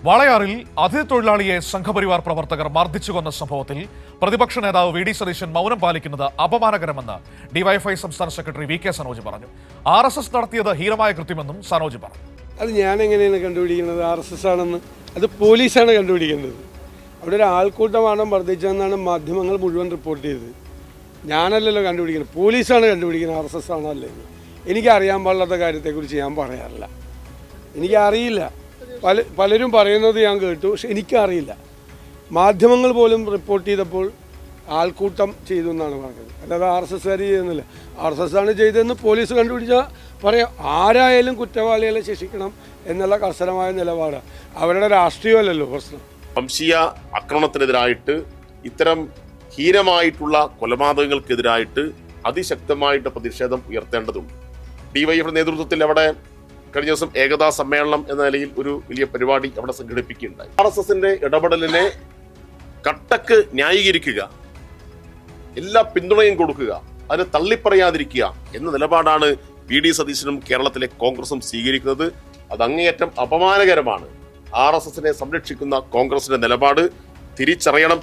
വാളയാറിൽ അതിഥി തൊഴിലാളിയെ സംഘപരിവാർ പ്രവർത്തകർ മർദ്ദിച്ചു കൊന്ന സംഭവത്തിൽ പ്രതിപക്ഷ നേതാവ് വി ഡി സതീശൻ മൗനം പാലിക്കുന്നത് അപമാനകരമെന്ന് ഡിവൈഎഫ്ഐ സംസ്ഥാന സെക്രട്ടറി വി കെ സനോജ് പറഞ്ഞു. RSS നടത്തിയത് ഹീനമായ കൃത്യമെന്നും സനോജ് പറഞ്ഞു. അത് ഞാൻ എങ്ങനെയാണ് കണ്ടുപിടിക്കുന്നത്? RSS ആണെന്ന് അത് പോലീസാണ് കണ്ടുപിടിക്കേണ്ടത്. അവിടെ ഒരു ആൾക്കൂട്ടമാണ് മർദ്ദിച്ചതെന്നാണ് മാധ്യമങ്ങൾ മുഴുവൻ റിപ്പോർട്ട് ചെയ്തത്. ഞാനല്ലല്ലോ കണ്ടുപിടിക്കുന്നത്, പോലീസാണ് കണ്ടുപിടിക്കുന്നത് RSS ആണോ അല്ലെന്ന്. എനിക്കറിയാൻ പാടില്ലാത്ത കാര്യത്തെക്കുറിച്ച് ഞാൻ പറയാറില്ല. എനിക്കറിയില്ല. പലരും പറയുന്നത് ഞാൻ കേട്ടു, പക്ഷെ എനിക്കറിയില്ല. മാധ്യമങ്ങൾ പോലും റിപ്പോർട്ട് ചെയ്തപ്പോൾ ആൾക്കൂട്ടം ചെയ്തു എന്നാണ് പറഞ്ഞത്, അല്ലാതെ RSSകാർ ചെയ്യുന്നില്ല. RSS ആണ് ചെയ്തതെന്ന് പോലീസ് കണ്ടുപിടിച്ചാൽ പറയാം. ആരായാലും കുറ്റവാളികളെ ശിക്ഷിക്കണം എന്നുള്ള കർശനമായ നിലപാടാണ്. അവരുടെ രാഷ്ട്രീയമല്ലല്ലോ പ്രശ്നം. വംശീയ ആക്രമണത്തിനെതിരായിട്ട്, ഇത്തരം ഹീനമായിട്ടുള്ള കൊലപാതകങ്ങൾക്കെതിരായിട്ട് അതിശക്തമായിട്ട് പ്രതിഷേധം ഉയർത്തേണ്ടതുണ്ട്. ഡിവൈഎഫ് നേതൃത്വത്തിൽ അവിടെ കഴിഞ്ഞ ദിവസം ഏകതാ സമ്മേളനം എന്ന നിലയിൽ ഒരു വലിയ പരിപാടി അവിടെ സംഘടിപ്പിക്കുകയുണ്ടായി. RSSന്റെ ഇടപെടലിനെ കട്ടക്ക് ന്യായീകരിക്കുക, എല്ലാ പിന്തുണയും കൊടുക്കുക, അതിനെ തള്ളിപ്പറയാതിരിക്കുക എന്ന നിലപാടാണ് വി ഡി സതീശനും കേരളത്തിലെ കോൺഗ്രസും സ്വീകരിക്കുന്നത്. അത് അങ്ങേയറ്റം അപമാനകരമാണ്. RSSനെ സംരക്ഷിക്കുന്ന കോൺഗ്രസിന്റെ നിലപാട് തിരിച്ചറിയണം.